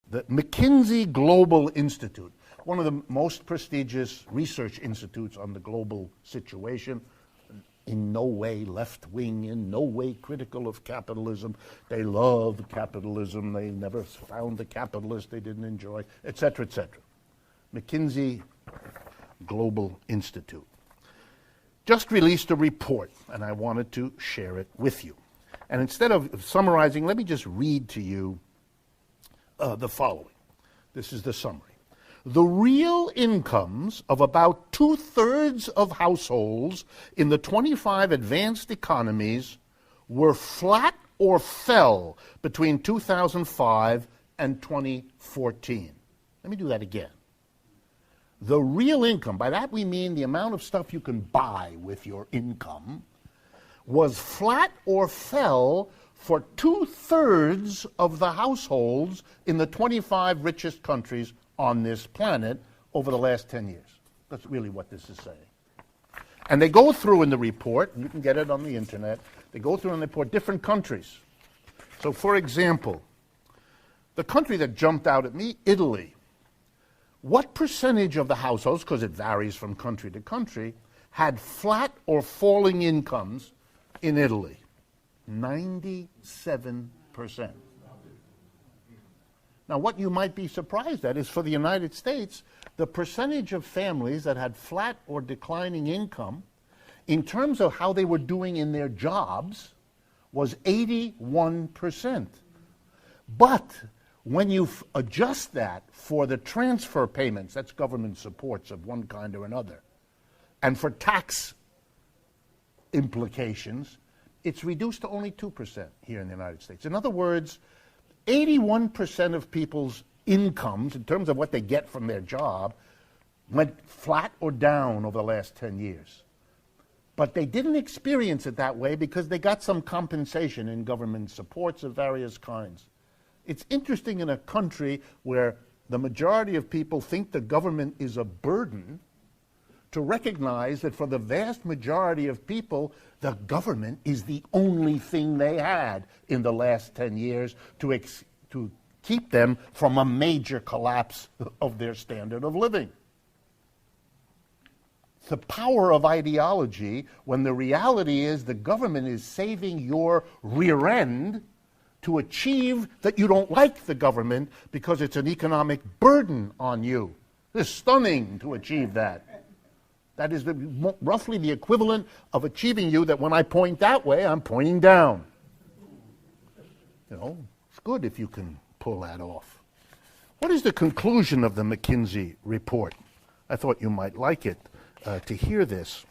the McKinsey Global Institute, one of the most prestigious research institutes on the global situation, in no way left-wing, in no way critical of capitalism. They love capitalism. They never found the capitalist they didn't enjoy, et cetera, et cetera. McKinsey Global Institute just released a report, and I wanted to share it with you. And instead of summarizing, let me just read to you the following. This is the summary. The real incomes of about 2/3 of households in the 25 advanced economies were flat or fell between 2005 and 2014. Let me do that again. The real income, by that we mean the amount of stuff you can buy with your income, was flat or fell for 2/3 of the households in the 25 richest countries on this planet over the last 10 years. That's really what this is saying. And they go through in the report, and you can get it on the internet, they go through and report different countries. So for example, the country that jumped out at me, Italy. What percentage of the households, because it varies from country to country, had flat or falling incomes in Italy? 97%. Now, what you might be surprised at is for the United States, the percentage of families that had flat or declining income, in terms of how they were doing in their jobs, was 81%. But when you adjust that for the transfer payments, that's government supports of one kind or another, and for tax implications, it's reduced to only 2% here in the United States. In other words, 81% of people's incomes, in terms of what they get from their job, went flat or down over the last 10 years. But they didn't experience it that way because they got some compensation in government supports of various kinds. It's interesting in a country where the majority of people think the government is a burden to recognize that for the vast majority of people, the government is the only thing they had in the last 10 years to keep them from a major collapse of their standard of living. The power of ideology, when the reality is the government is saving your rear end to achieve that you don't like the government because it's an economic burden on you. It's stunning to achieve that. That is roughly the equivalent of achieving you that when I point that way, I'm pointing down. You know, it's good if you can pull that off. What is the conclusion of the McKinsey report? I thought you might like it to hear this.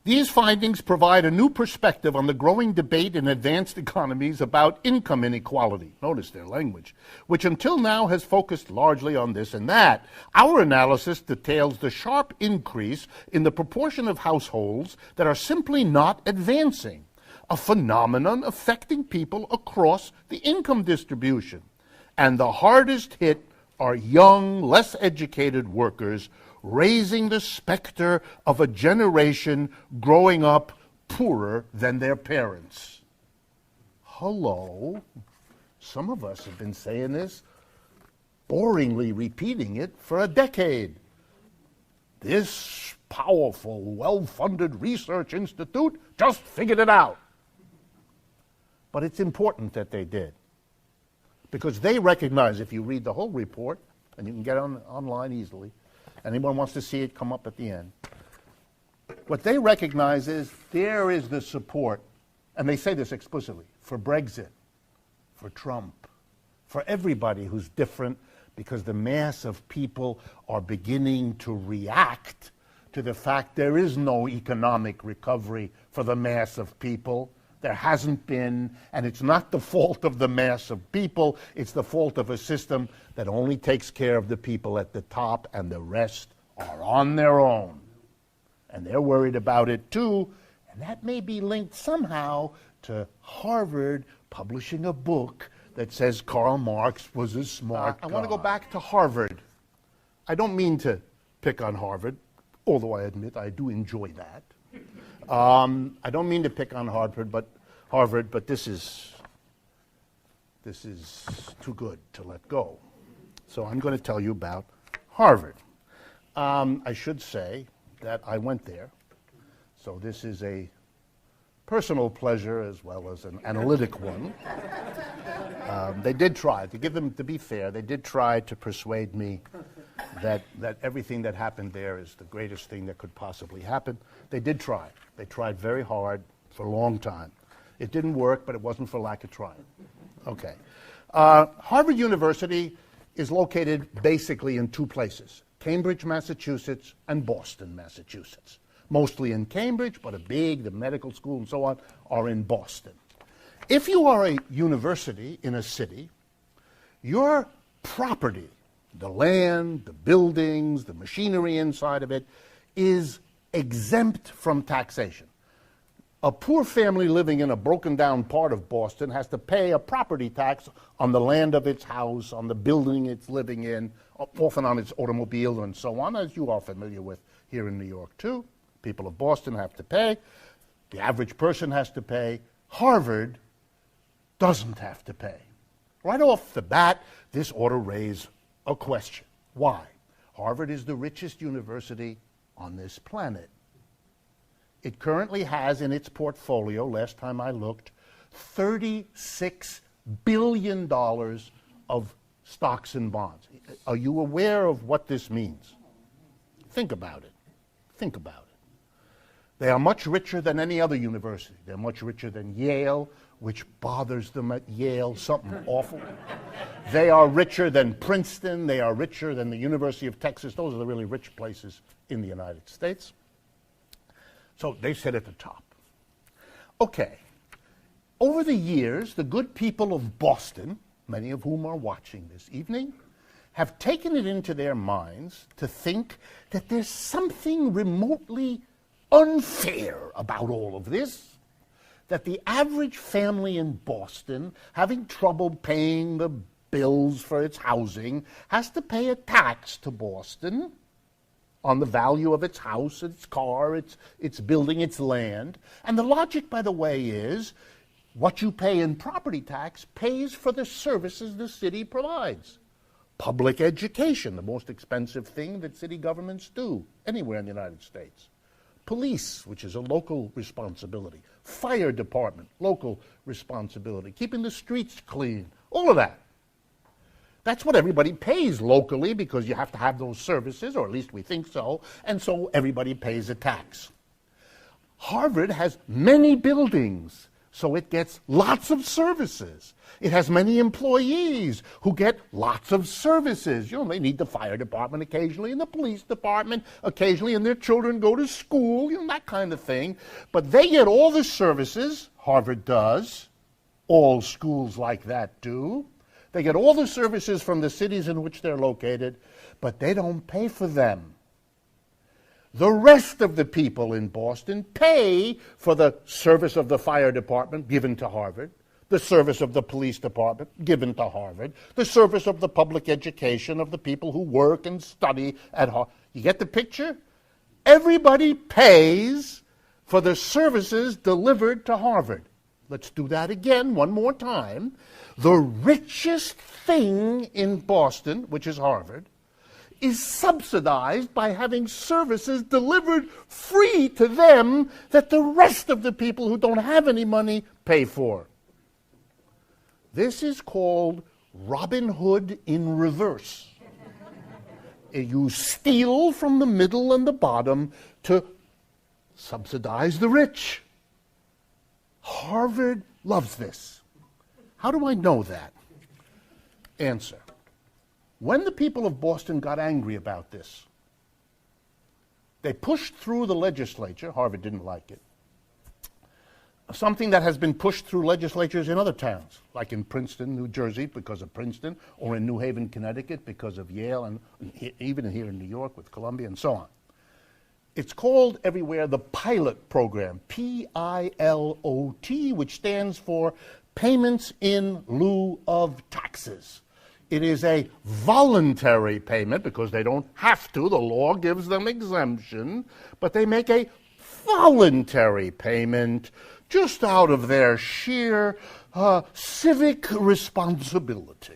These findings provide a new perspective on the growing debate in advanced economies about income inequality. Notice their language, which until now has focused largely on this and that. Our analysis details the sharp increase in the proportion of households that are simply not advancing, a phenomenon affecting people across the income distribution. And the hardest hit are young, less educated workers, raising the specter of a generation growing up poorer than their parents. Hello. Some of us have been saying this, boringly repeating it for a decade. This powerful, well-funded research institute just figured it out. But it's important that they did, because they recognize, if you read the whole report, and you can get online easily, anyone wants to see it, come up at the end. What they recognize is there is the support, and they say this explicitly, for Brexit, for Trump, for everybody who's different, because the mass of people are beginning to react to the fact there is no economic recovery for the mass of people. There hasn't been, and it's not the fault of the mass of people, it's the fault of a system that only takes care of the people at the top, and the rest are on their own. And they're worried about it too, and that may be linked somehow to Harvard publishing a book that says Karl Marx was a smart guy. I want to go back to Harvard. I don't mean to pick on Harvard, although I admit I do enjoy that. I don't mean to pick on Harvard, but Harvard, but this is too good to let go. So I'm going to tell you about Harvard. I should say that I went there, so this is a personal pleasure as well as an analytic one. They did try, to be fair, they did try to persuade me that everything that happened there is the greatest thing that could possibly happen. They did try. They tried very hard for a long time. It didn't work, but it wasn't for lack of trying. Okay. Harvard University is located basically in two places, Cambridge, Massachusetts, and Boston, Massachusetts. Mostly in Cambridge, but the medical school and so on, are in Boston. If you are a university in a city, your property, the land, the buildings, the machinery inside of it, is exempt from taxation. A poor family living in a broken-down part of Boston has to pay a property tax on the land of its house, on the building it's living in, often on its automobile and so on, as you are familiar with here in New York, too. People of Boston have to pay. The average person has to pay. Harvard doesn't have to pay. Right off the bat, this ought to raise a question. Why? Harvard is the richest university on this planet. It currently has in its portfolio, last time I looked, $36 billion of stocks and bonds. Are you aware of what this means? Think about it. Think about it. They are much richer than any other university. They're much richer than Yale, which bothers them at Yale, something awful. They are richer than Princeton. They are richer than the University of Texas. Those are the really rich places in the United States. So they sit at the top. Okay. Over the years, the good people of Boston, many of whom are watching this evening, have taken it into their minds to think that there's something remotely unfair about all of this, that the average family in Boston, having trouble paying the bills for its housing, has to pay a tax to Boston on the value of its house, its car, its building, its land. And the logic, by the way, is what you pay in property tax pays for the services the city provides. Public education, the most expensive thing that city governments do anywhere in the United States. Police, which is a local responsibility. Fire department, local responsibility. Keeping the streets clean, all of that. That's what everybody pays locally because you have to have those services, or at least we think so, and so everybody pays a tax. Harvard has many buildings, so it gets lots of services. It has many employees who get lots of services. You know, they need the fire department occasionally and the police department occasionally, and their children go to school, you know, that kind of thing. But they get all the services, Harvard does, all schools like that do. They get all the services from the cities in which they're located, but they don't pay for them. The rest of the people in Boston pay for the service of the fire department given to Harvard, the service of the police department given to Harvard, the service of the public education of the people who work and study at Harvard. You get the picture? Everybody pays for the services delivered to Harvard. Let's do that again one more time. The richest thing in Boston, which is Harvard, is subsidized by having services delivered free to them that the rest of the people who don't have any money pay for. This is called Robin Hood in reverse. You steal from the middle and the bottom to subsidize the rich. Harvard loves this. How do I know that? Answer. When the people of Boston got angry about this, they pushed through the legislature, Harvard didn't like it, something that has been pushed through legislatures in other towns, like in Princeton, New Jersey, because of Princeton, or in New Haven, Connecticut, because of Yale, and even here in New York with Columbia, and so on. It's called everywhere the pilot program, P-I-L-O-T, which stands for Payments in Lieu of Taxes. It is a voluntary payment because they don't have to. The law gives them exemption, but they make a voluntary payment just out of their sheer civic responsibility.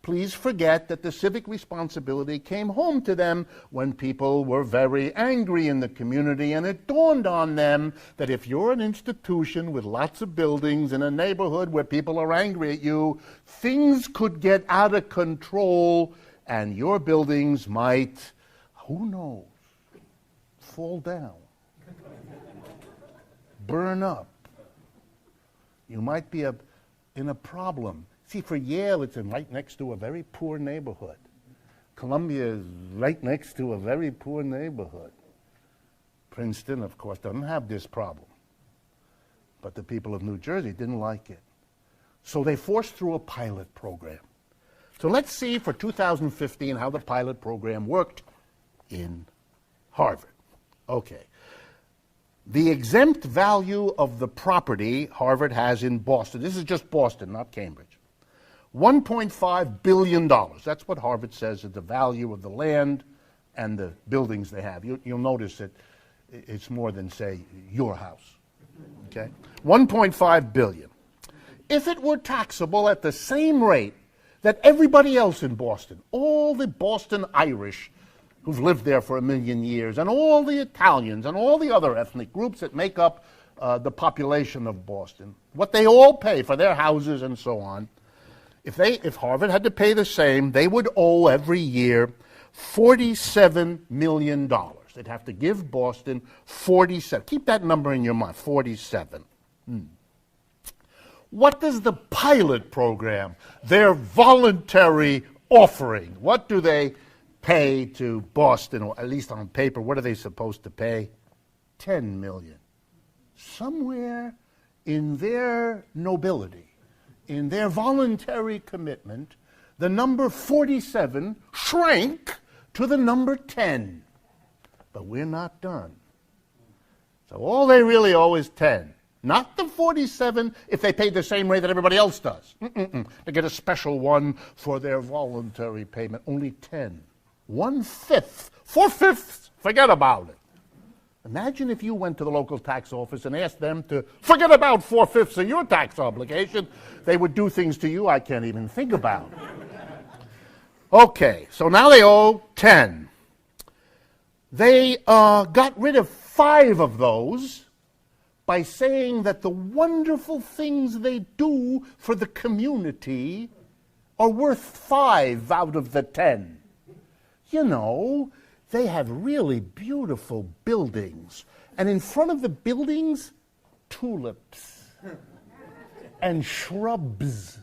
Please forget that the civic responsibility came home to them when people were very angry in the community, and it dawned on them that if you're an institution with lots of buildings in a neighborhood where people are angry at you, things could get out of control and your buildings might, who knows, fall down, burn up. You might be in a problem. See, for Yale, it's right next to a very poor neighborhood. Columbia is right next to a very poor neighborhood. Princeton, of course, doesn't have this problem. But the people of New Jersey didn't like it. So they forced through a pilot program. So let's see for 2015 how the pilot program worked in Harvard. Okay. The exempt value of the property Harvard has in Boston, this is just Boston, not Cambridge, $1.5 billion. That's what Harvard says is the value of the land and the buildings they have. You'll notice that it's more than, say, your house. Okay? $1.5 billion. If it were taxable at the same rate that everybody else in Boston, all the Boston Irish who've lived there for 1 million years, and all the Italians, and all the other ethnic groups that make up the population of Boston, what they all pay for their houses and so on, if Harvard had to pay the same, they would owe every year $47 million. They'd have to give Boston 47. Keep that number in your mind, 47. What does the pilot program, their voluntary offering, what do they pay to Boston, or at least on paper, what are they supposed to pay? $10 million. Somewhere in their nobility, in their voluntary commitment, the number 47 shrank to the number 10. But we're not done. So all they really owe is 10. Not the 47 if they pay the same rate that everybody else does. They get a special one for their voluntary payment. Only 10. 1/5. 4/5. Forget about it. Imagine if you went to the local tax office and asked them to forget about 4/5 of your tax obligation. They would do things to you I can't even think about. Okay, so now they owe 10. They got rid of 5 of those by saying that the wonderful things they do for the community are worth 5 out of the 10. You know, they have really beautiful buildings. And in front of the buildings, tulips and shrubs.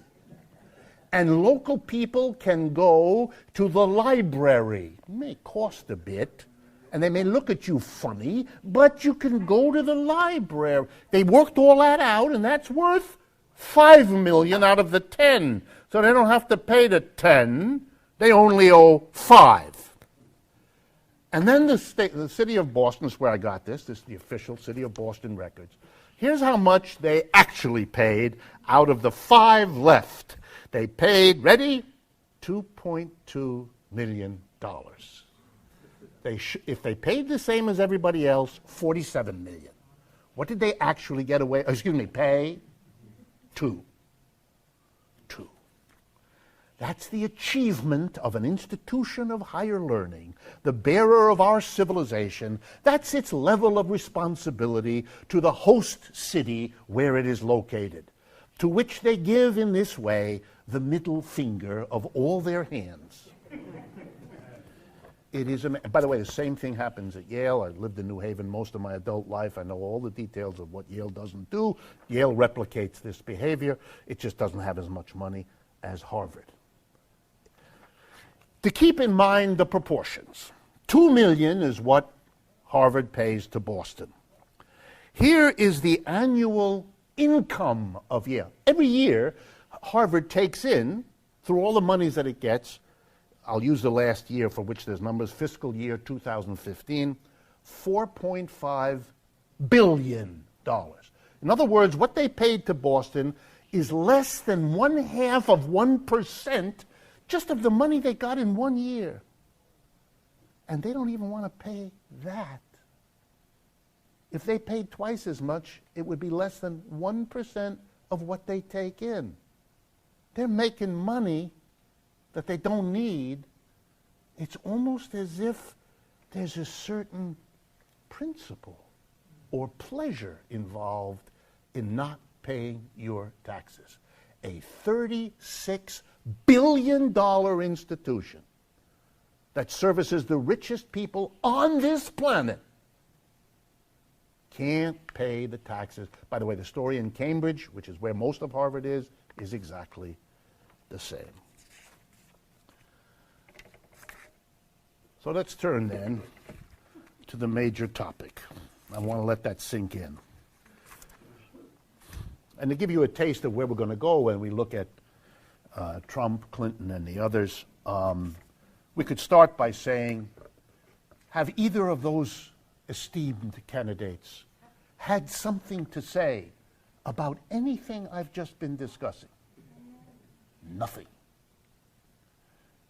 And local people can go to the library. It may cost a bit, and they may look at you funny, but you can go to the library. They worked all that out, and that's worth $5 million out of the 10. So they don't have to pay the 10. They only owe 5. And then the city of Boston is where I got this. This is the official City of Boston records. Here's how much they actually paid out of the 5 left. They paid, ready? $2.2 million. If they paid the same as everybody else, $47 million. What did they actually get away? Pay? 2. That's the achievement of an institution of higher learning, the bearer of our civilization. That's its level of responsibility to the host city where it is located, to which they give in this way the middle finger of all their hands. It is, by the way, the same thing happens at Yale. I lived in New Haven most of my adult life. I know all the details of what Yale doesn't do. Yale replicates this behavior. It just doesn't have as much money as Harvard. To keep in mind the proportions, $2 million is what Harvard pays to Boston. Here is the annual income of Yale. Every year, Harvard takes in, through all the monies that it gets, I'll use the last year for which there's numbers, fiscal year 2015, $4.5 billion. In other words, what they paid to Boston is less than 1/2 of 1% just of the money they got in 1 year. And they don't even want to pay that. If they paid twice as much, it would be less than 1% of what they take in. They're making money that they don't need. It's almost as if there's a certain principle or pleasure involved in not paying your taxes. A $36 billion institution that services the richest people on this planet can't pay the taxes. By the way, the story in Cambridge, which is where most of Harvard is exactly the same. So let's turn then to the major topic. I want to let that sink in. And to give you a taste of where we're going to go when we look at Trump, Clinton, and the others, we could start by saying, have either of those esteemed candidates had something to say about anything I've just been discussing? Nothing.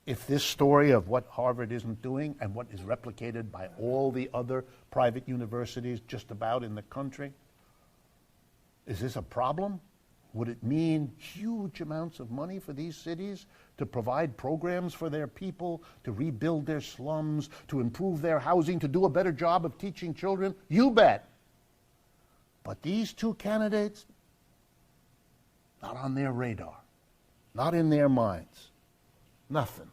If this story of what Harvard isn't doing and what is replicated by all the other private universities just about in the country, is this a problem? Would it mean huge amounts of money for these cities to provide programs for their people, to rebuild their slums, to improve their housing, to do a better job of teaching children? You bet. But these two candidates, not on their radar, not in their minds. Nothing.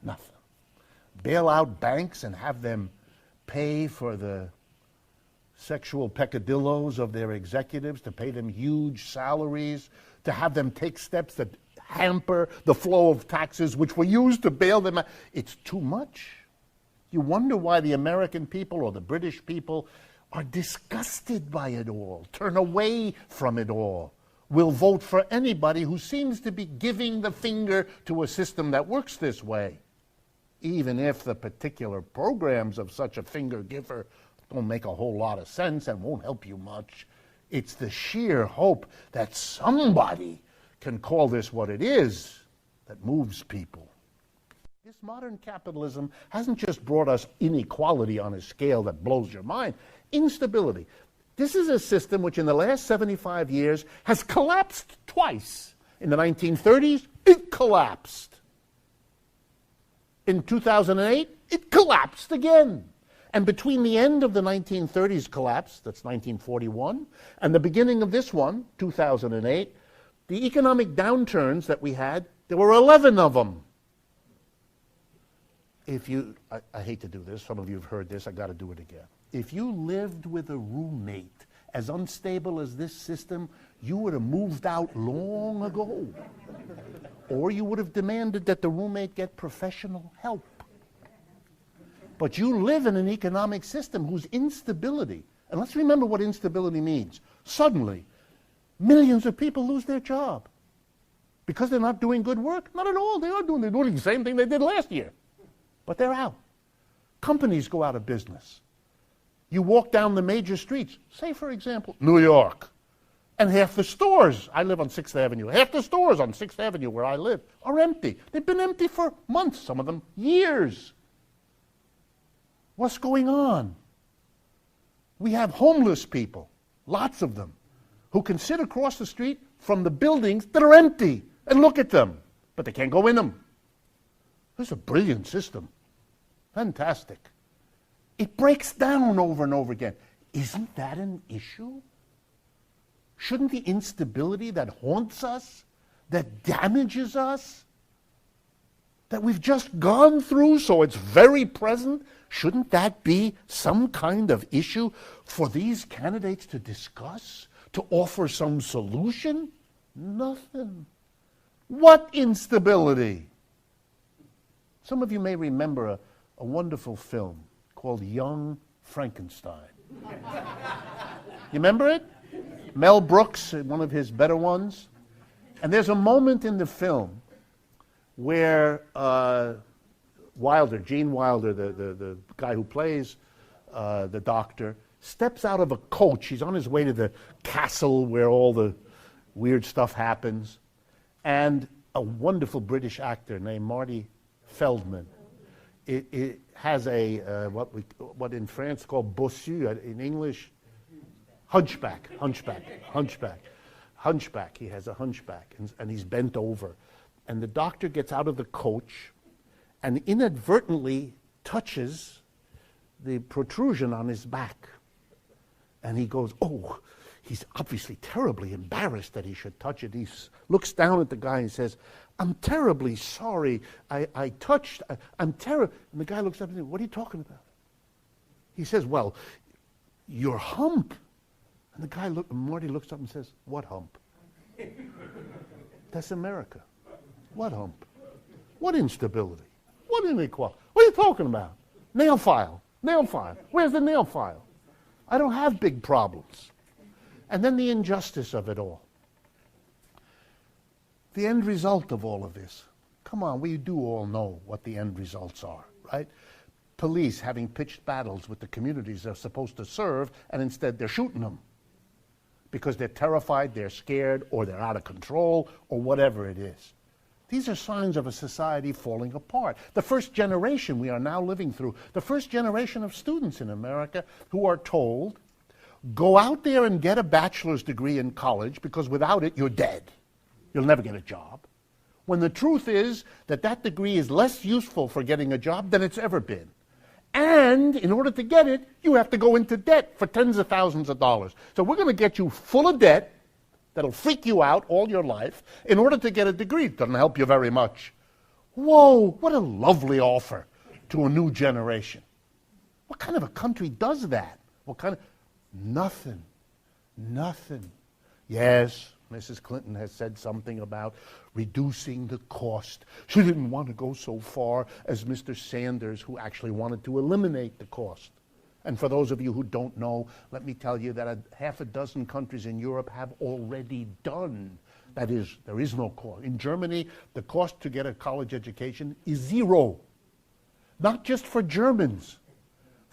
Nothing. Bail out banks and have them pay for the sexual peccadillos of their executives, to pay them huge salaries, to have them take steps that hamper the flow of taxes which were used to bail them out. It's too much. You wonder why the American people or the British people are disgusted by it all, turn away from it all, will vote for anybody who seems to be giving the finger to a system that works this way, even if the particular programs of such a finger giver don't make a whole lot of sense and won't help you much. It's the sheer hope that somebody can call this what it is that moves people. This modern capitalism hasn't just brought us inequality on a scale that blows your mind. Instability. This is a system which in the last 75 years has collapsed twice. In the 1930s, it collapsed. In 2008, it collapsed again. And between the end of the 1930s collapse, that's 1941, and the beginning of this one, 2008, the economic downturns that we had, there were 11 of them. If you, I hate to do this, some of you have heard this, I got to do it again. If you lived with a roommate as unstable as this system, you would have moved out long ago. Or you would have demanded that the roommate get professional help. But you live in an economic system whose instability, and let's remember what instability means. Suddenly, millions of people lose their job. Because they're not doing good work? Not at all. They're doing the same thing they did last year. But they're out. Companies go out of business. You walk down the major streets, say for example, New York, and half the stores, I live on 6th Avenue, half the stores on 6th Avenue where I live are empty. They've been empty for months, some of them years. What's going on? We have homeless people, lots of them, who can sit across the street from the buildings that are empty and look at them, but they can't go in them. This is a brilliant system. Fantastic. It breaks down over and over again. Isn't that an issue? Shouldn't the instability that haunts us, that damages us, that we've just gone through, so it's very present, shouldn't that be some kind of issue for these candidates to discuss, to offer some solution? Nothing. What instability? Some of you may remember a wonderful film called Young Frankenstein. You remember it? Mel Brooks, one of his better ones. And there's a moment in the film where Wilder, Gene Wilder, the guy who plays the doctor, steps out of a coach. He's on his way to the castle where all the weird stuff happens. And a wonderful British actor named Marty Feldman it has a, what in France called bossu, in English, hunchback. He has a hunchback, and he's bent over. And the doctor gets out of the coach and inadvertently touches the protrusion on his back. And he goes, oh, he's obviously terribly embarrassed that he should touch it. He looks down at the guy and says, I'm terribly sorry. I'm terrible. And the guy looks up and says, what are you talking about? He says, well, your hump. And the guy Marty looks up and says, what hump? That's America. What hump? What instability? What inequality? What are you talking about? Nail file. Where's the nail file? I don't have big problems. And then the injustice of it all. The end result of all of this. Come on, we do all know what the end results are, right? Police having pitched battles with the communities they're supposed to serve, and instead they're shooting them because they're terrified, they're scared, or they're out of control, or whatever it is. These are signs of a society falling apart. The first generation we are now living through, the first generation of students in America who are told, go out there and get a bachelor's degree in college because without it, you're dead. You'll never get a job. When the truth is that that degree is less useful for getting a job than it's ever been. And in order to get it, you have to go into debt for tens of thousands of dollars. So we're going to get you full of debt that'll freak you out all your life in order to get a degree. It doesn't help you very much. Whoa, what a lovely offer to a new generation. What kind of a country does that? What kind of... Nothing. Yes, Mrs. Clinton has said something about reducing the cost. She didn't want to go so far as Mr. Sanders, who actually wanted to eliminate the cost. And for those of you who don't know, let me tell you that half a dozen countries in Europe have already done. That is, there is no cost. In Germany, the cost to get a college education is zero. Not just for Germans,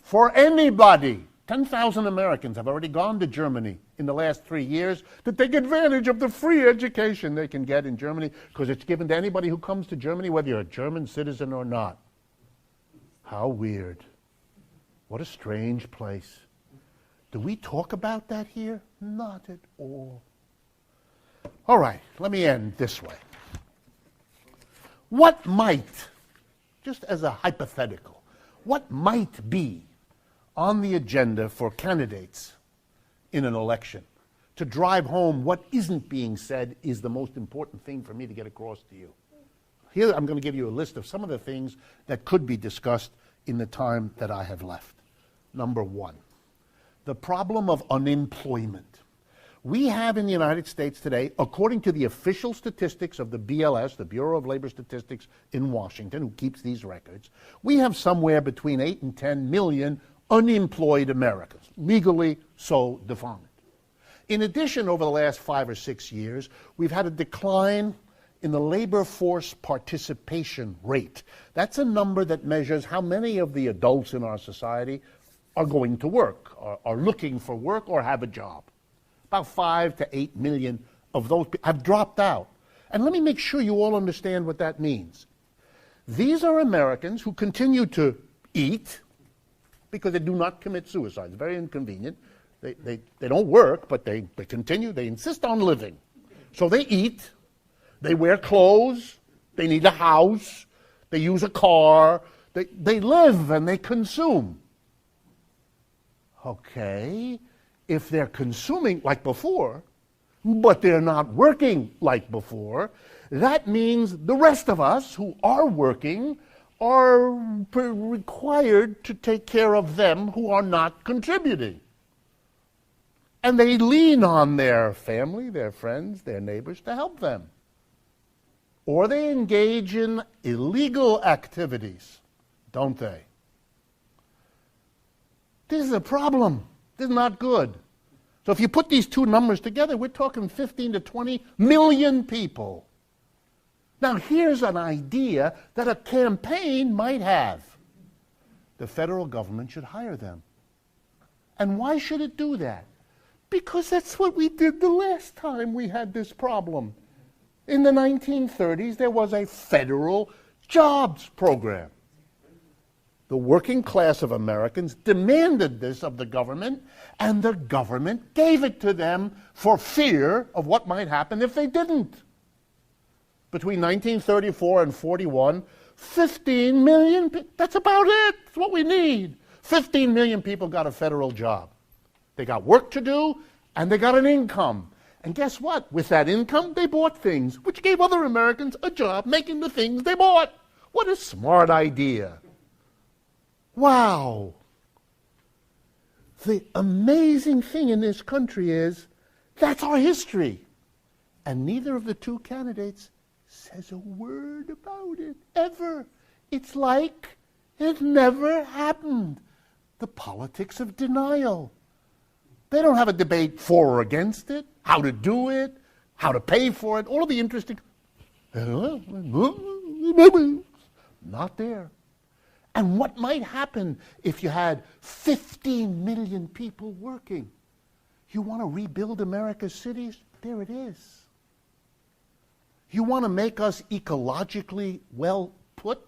for anybody. 10,000 Americans have already gone to Germany in the last 3 years to take advantage of the free education they can get in Germany, because it's given to anybody who comes to Germany, whether you're a German citizen or not. How weird. What a strange place. Do we talk about that here? Not at all. All right, let me end this way. What might, just as a hypothetical, what might be on the agenda for candidates in an election to drive home what isn't being said is the most important thing for me to get across to you? Here I'm going to give you a list of some of the things that could be discussed in the time that I have left. Number one, the problem of unemployment. We have in the United States today, according to the official statistics of the BLS, the Bureau of Labor Statistics in Washington, who keeps these records, we have somewhere between 8 and 10 million unemployed Americans, legally so defined. In addition, over the last 5 or 6 years, we've had a decline in the labor force participation rate. That's a number that measures how many of the adults in our society are going to work, are looking for work, or have a job. About 5 to 8 million of those have dropped out. And let me make sure you all understand what that means. These are Americans who continue to eat because they do not commit suicide. It's very inconvenient. They don't work, but they continue. They insist on living. So they eat, they wear clothes, they need a house, they use a car, they live and they consume. Okay, if they're consuming like before, but they're not working like before, that means the rest of us who are working are required to take care of them who are not contributing. And they lean on their family, their friends, their neighbors to help them. Or they engage in illegal activities, don't they? This is a problem. This is not good. So if you put these two numbers together, we're talking 15 to 20 million people. Now here's an idea that a campaign might have. The federal government should hire them. And why should it do that? Because that's what we did the last time we had this problem. In the 1930s, there was a federal jobs program. The working class of Americans demanded this of the government, and the government gave it to them for fear of what might happen if they didn't. Between 1934 and 41, 15 million people, that's about it. That's what we need. 15 million people got a federal job. They got work to do, and they got an income. And guess what? With that income, they bought things, which gave other Americans a job making the things they bought. What a smart idea. Wow. The amazing thing in this country is that's our history. And neither of the two candidates says a word about it, ever. It's like it never happened. The politics of denial. They don't have a debate for or against it, how to do it, how to pay for it, all of the interesting... Not there. And what might happen if you had 15 million people working? You want to rebuild America's cities? There it is. You want to make us ecologically well put?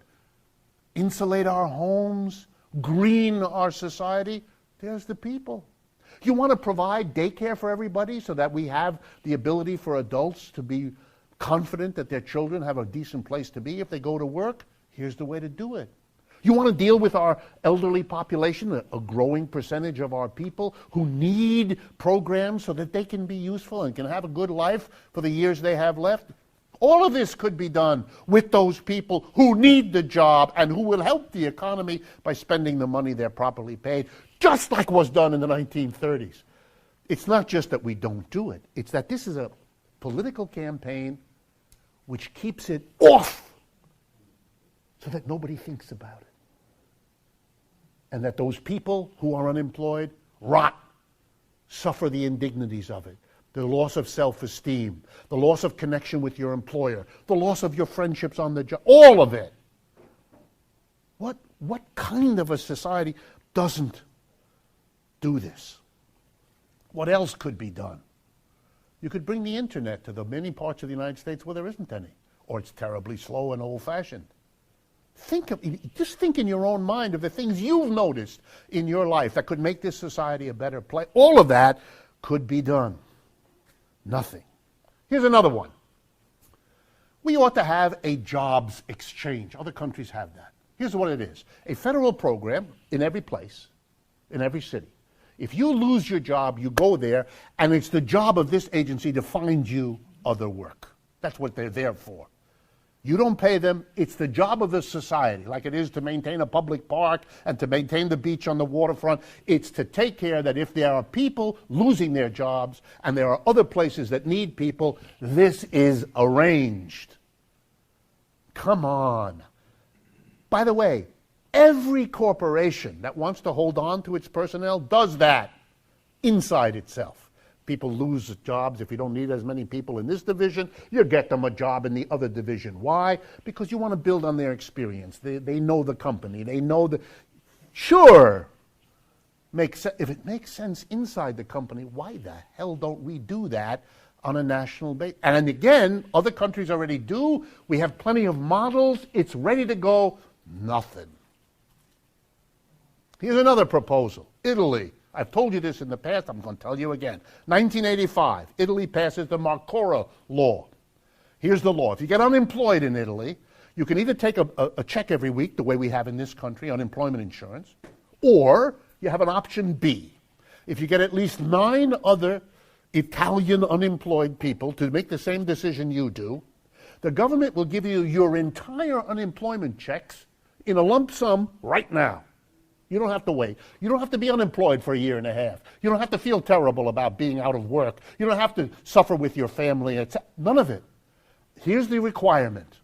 Insulate our homes? Green our society? There's the people. You want to provide daycare for everybody so that we have the ability for adults to be confident that their children have a decent place to be if they go to work? Here's the way to do it. You want to deal with our elderly population, a growing percentage of our people who need programs so that they can be useful and can have a good life for the years they have left? All of this could be done with those people who need the job and who will help the economy by spending the money they're properly paid, just like was done in the 1930s. It's not just that we don't do it. It's that this is a political campaign which keeps it off so that nobody thinks about it. And that those people who are unemployed rot, suffer the indignities of it. The loss of self-esteem, the loss of connection with your employer, the loss of your friendships on the job, all of it. What kind of a society doesn't do this? What else could be done? You could bring the internet to the many parts of the United States where there isn't any, or it's terribly slow and old-fashioned. Just think in your own mind of the things you've noticed in your life that could make this society a better place. All of that could be done. Nothing. Here's another one. We ought to have a jobs exchange. Other countries have that. Here's what it is. A federal program in every place, in every city. If you lose your job, you go there, and it's the job of this agency to find you other work. That's what they're there for. You don't pay them. It's the job of the society, like it is to maintain a public park and to maintain the beach on the waterfront. It's to take care that if there are people losing their jobs and there are other places that need people, this is arranged. Come on. By the way, every corporation that wants to hold on to its personnel does that inside itself. People lose jobs. If you don't need as many people in this division, you get them a job in the other division. Why? Because you want to build on their experience. They know the company. They know the... Sure, if it makes sense inside the company, why the hell don't we do that on a national basis? And again, other countries already do. We have plenty of models. It's ready to go. Nothing. Here's another proposal. Italy. I've told you this in the past, I'm going to tell you again. 1985, Italy passes the Marcora law. Here's the law. If you get unemployed in Italy, you can either take a check every week, the way we have in this country, unemployment insurance, or you have an option B. If you get at least 9 other Italian unemployed people to make the same decision you do, the government will give you your entire unemployment checks in a lump sum right now. You don't have to wait. You don't have to be unemployed for a year and a half. You don't have to feel terrible about being out of work. You don't have to suffer with your family. None of it. Here's the requirement.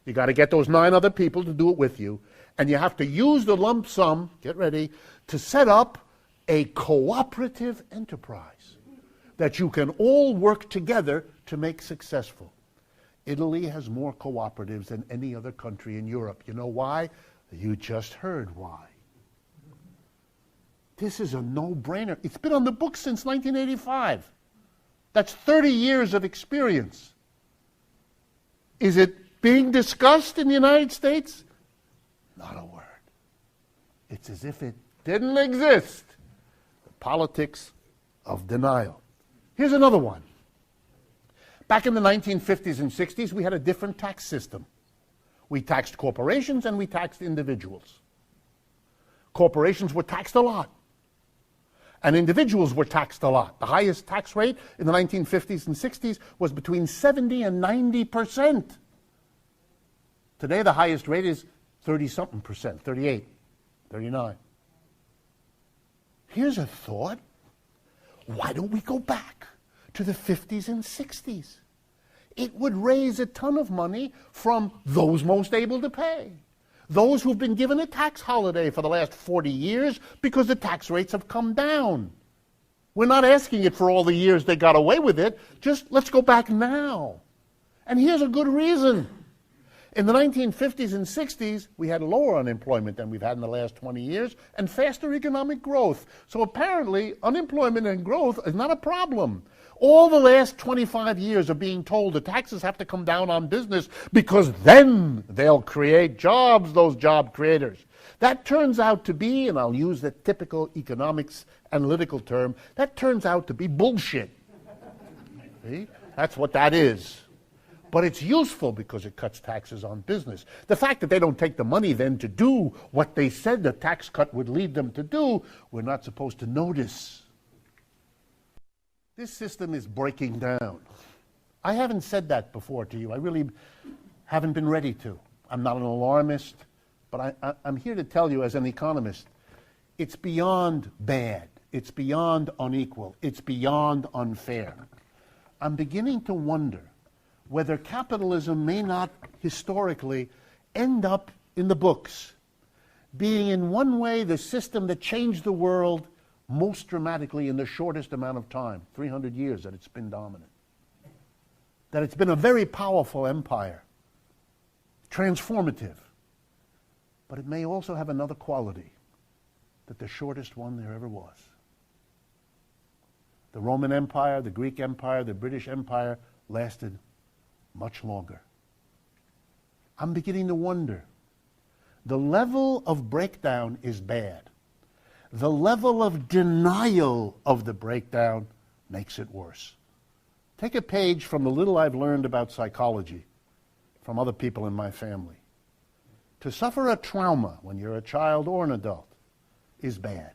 You got to get those 9 other people to do it with you, and you have to use the lump sum, get ready, to set up a cooperative enterprise that you can all work together to make successful. Italy has more cooperatives than any other country in Europe. You know why? You just heard why. This is a no-brainer. It's been on the books since 1985. That's 30 years of experience. Is it being discussed in the United States? Not a word. It's as if it didn't exist. The politics of denial. Here's another one. Back in the 1950s and 60s, we had a different tax system. We taxed corporations and we taxed individuals. Corporations were taxed a lot, and individuals were taxed a lot. The highest tax rate in the 1950s and 60s was between 70 and 90%. Today, the highest rate is 30-something percent, 38, 39. Here's a thought. Why don't we go back to the 50s and 60s? It would raise a ton of money from those most able to pay. Those who've been given a tax holiday for the last 40 years because the tax rates have come down. We're not asking it for all the years they got away with it. Just let's go back now. And here's a good reason. In the 1950s and 60s, we had lower unemployment than we've had in the last 20 years and faster economic growth. So apparently, unemployment and growth is not a problem. All the last 25 years of being told the taxes have to come down on business because then they'll create jobs, those job creators. That turns out to be, and I'll use the typical economics analytical term, that turns out to be bullshit. See? That's what that is. But it's useful because it cuts taxes on business. The fact that they don't take the money then to do what they said the tax cut would lead them to do, we're not supposed to notice. This system is breaking down. I haven't said that before to you. I really haven't been ready to. I'm not an alarmist, but I'm here to tell you as an economist, it's beyond bad. It's beyond unequal. It's beyond unfair. I'm beginning to wonder whether capitalism may not historically end up in the books, being in one way the system that changed the world most dramatically in the shortest amount of time, 300 years that it's been dominant. That it's been a very powerful empire, transformative. But it may also have another quality, that the shortest one there ever was. The Roman Empire, the Greek Empire, the British Empire lasted much longer. I'm beginning to wonder. The level of breakdown is bad. The level of denial of the breakdown makes it worse. Take a page from the little I've learned about psychology from other people in my family. To suffer a trauma when you're a child or an adult is bad.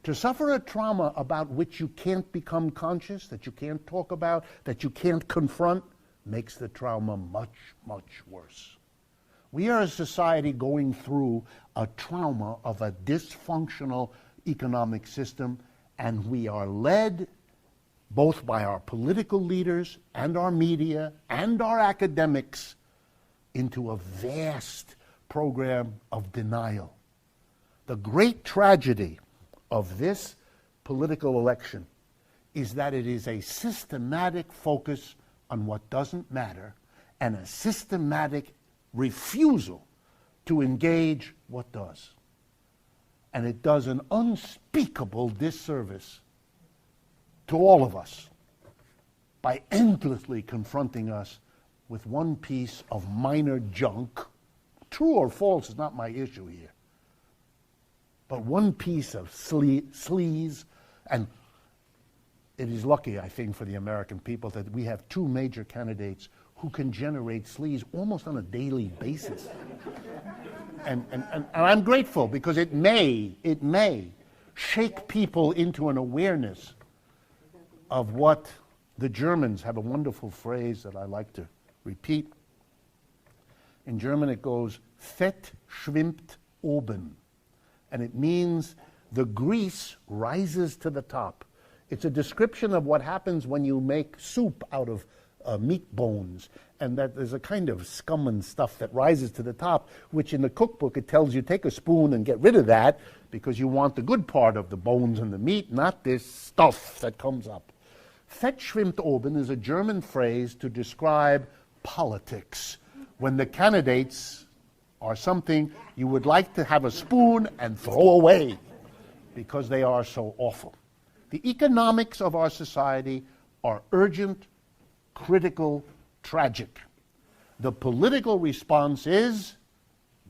To suffer a trauma about which you can't become conscious, that you can't talk about, that you can't confront, makes the trauma much, much worse. We are a society going through a trauma of a dysfunctional economic system, and we are led both by our political leaders and our media and our academics into a vast program of denial. The great tragedy of this political election is that it is a systematic focus on what doesn't matter and a systematic refusal to engage what does. And it does an unspeakable disservice to all of us by endlessly confronting us with one piece of minor junk. True or false is not my issue here. But one piece of sleaze, and it is lucky, I think, for the American people that we have two major candidates who can generate sleaze almost on a daily basis. And I'm grateful because it may shake people into an awareness of what the Germans have a wonderful phrase that I like to repeat. In German it goes, Fett schwimmt oben. And it means the grease rises to the top. It's a description of what happens when you make soup out of meat bones, and that there's a kind of scum and stuff that rises to the top, which in the cookbook it tells you take a spoon and get rid of that because you want the good part of the bones and the meat, not this stuff that comes up. Fett schwimmt oben is a German phrase to describe politics, when the candidates are something you would like to have a spoon and throw away because they are so awful. The economics of our society are urgent, critical, tragic. The political response is,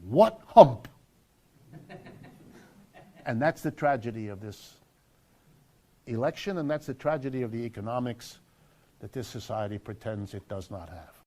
what hump? And that's the tragedy of this election, and that's the tragedy of the economics that this society pretends it does not have.